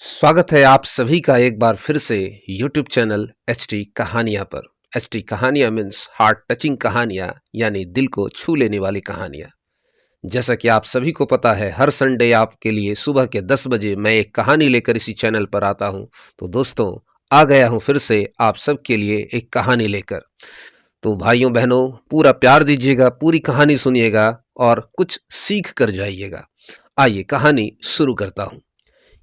स्वागत है आप सभी का एक बार फिर से YouTube चैनल एचटी कहानियां पर। एचटी कहानियां मीन्स हार्ट टचिंग कहानियां, यानी दिल को छू लेने वाली कहानियां। जैसा कि आप सभी को पता है, हर संडे आपके लिए सुबह के 10 बजे मैं एक कहानी लेकर इसी चैनल पर आता हूं। तो दोस्तों, आ गया हूं फिर से आप सबके लिए एक कहानी लेकर। तो भाइयों बहनों, पूरा प्यार दीजिएगा, पूरी कहानी सुनिएगा और कुछ सीख कर जाइएगा। आइए कहानी शुरू करता हूं।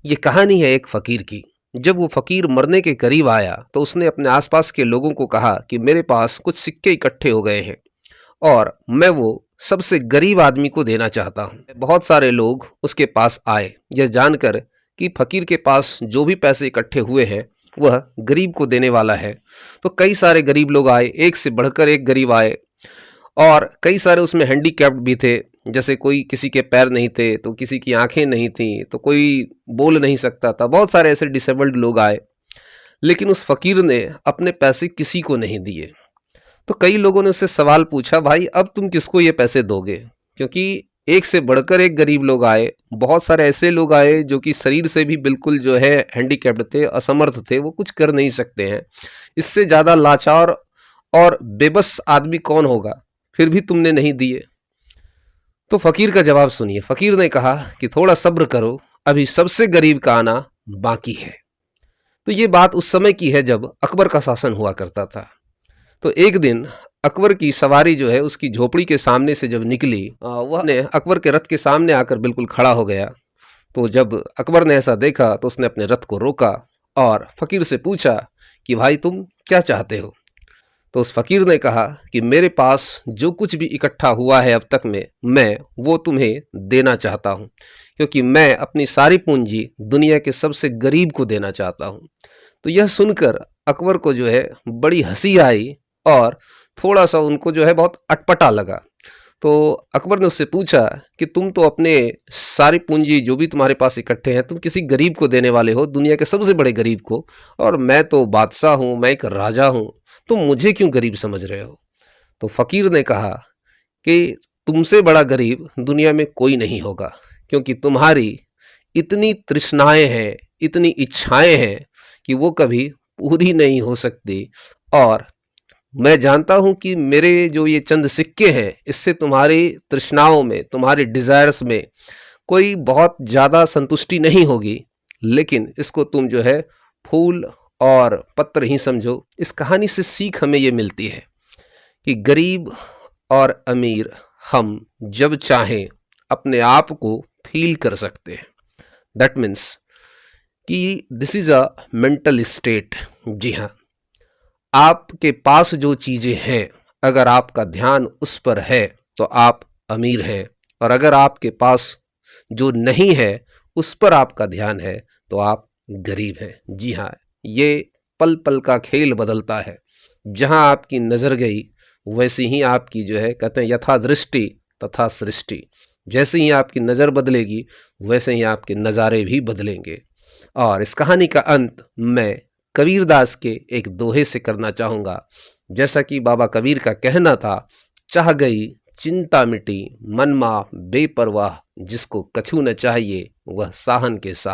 ये कहानी है एक फकीर की। जब वो फकीर मरने के करीब आया तो उसने अपने आसपास के लोगों को कहा कि मेरे पास कुछ सिक्के इकट्ठे हो गए हैं और मैं वो सबसे गरीब आदमी को देना चाहता हूँ। बहुत सारे लोग उसके पास आए, यह जानकर कि फकीर के पास जो भी पैसे इकट्ठे हुए हैं वह गरीब को देने वाला है। तो कई सारे गरीब लोग आए, एक से बढ़कर एक गरीब आए और कई सारे उसमें हैंडीकैप्ड भी थे। जैसे कोई किसी के पैर नहीं थे, तो किसी की आंखें नहीं थी, तो कोई बोल नहीं सकता था। बहुत सारे ऐसे डिसेबल्ड लोग आए, लेकिन उस फकीर ने अपने पैसे किसी को नहीं दिए। तो कई लोगों ने उससे सवाल पूछा, भाई अब तुम किसको ये पैसे दोगे? क्योंकि एक से बढ़कर एक गरीब लोग आए। बहुत सारे ऐसे लोग आए जो कि शरीर से भी बिल्कुल जो है हैंडीकैप्ड थे, असमर्थ थे, वो कुछ कर नहीं सकते हैं। इससे ज्यादा लाचार और बेबस आदमी कौन होगा? फिर भी तुमने नहीं दिए। तो फकीर का जवाब सुनिए। फकीर ने कहा कि थोड़ा सब्र करो, अभी सबसे गरीब का आना बाकी है। तो ये बात उस समय की है जब अकबर का शासन हुआ करता था। तो एक दिन अकबर की सवारी जो है उसकी झोपड़ी के सामने से जब निकली, वह ने अकबर के रथ के सामने आकर बिल्कुल खड़ा हो गया। तो जब अकबर ने ऐसा देखा तो उसने अपने रथ को रोका और फकीर से पूछा कि भाई तुम क्या चाहते हो? तो उस फकीर ने कहा कि मेरे पास जो कुछ भी इकट्ठा हुआ है अब तक में, मैं वो तुम्हें देना चाहता हूँ, क्योंकि मैं अपनी सारी पूंजी दुनिया के सबसे गरीब को देना चाहता हूँ। तो यह सुनकर अकबर को जो है बड़ी हंसी आई और थोड़ा सा उनको जो है बहुत अटपटा लगा। तो अकबर ने उससे पूछा कि तुम तो अपने सारी पूंजी जो भी तुम्हारे पास इकट्ठे हैं तुम किसी गरीब को देने वाले हो, दुनिया के सबसे बड़े गरीब को, और मैं तो बादशाह हूं, मैं एक राजा हूं, तुम मुझे क्यों गरीब समझ रहे हो? तो फकीर ने कहा कि तुमसे बड़ा गरीब दुनिया में कोई नहीं होगा, क्योंकि तुम्हारी इतनी तृष्णाएं हैं, इतनी इच्छाएं हैं कि वो कभी पूरी नहीं हो सकती। और मैं जानता हूं कि मेरे जो ये चंद सिक्के हैं, इससे तुम्हारी तृष्णाओं में, तुम्हारी डिजायर्स में कोई बहुत ज्यादा संतुष्टि नहीं होगी, लेकिन इसको तुम जो है फूल और पत्र ही समझो। इस कहानी से सीख हमें ये मिलती है कि गरीब और अमीर हम जब चाहें अपने आप को फील कर सकते हैं। दैट मीन्स कि this is a mental state. जी हाँ, आपके पास जो चीजें हैं, अगर आपका ध्यान उस पर है तो आप अमीर हैं, और अगर आपके पास जो नहीं है उस पर आपका ध्यान है तो आप गरीब हैं। जी हाँ, ये पल पल का खेल बदलता है। जहां आपकी नजर गई वैसी ही आपकी जो है, कहते हैं यथा दृष्टि तथा सृष्टि। जैसे ही आपकी नजर बदलेगी वैसे ही आपके नज़ारे भी बदलेंगे। और इस कहानी का अंत मैं कबीरदास के एक दोहे से करना चाहूंगा। जैसा कि बाबा कबीर का कहना था, चाह गई चिंता मिटी मन मा बेपरवाह, जिसको कछु न चाहिए वह साहन के साथ।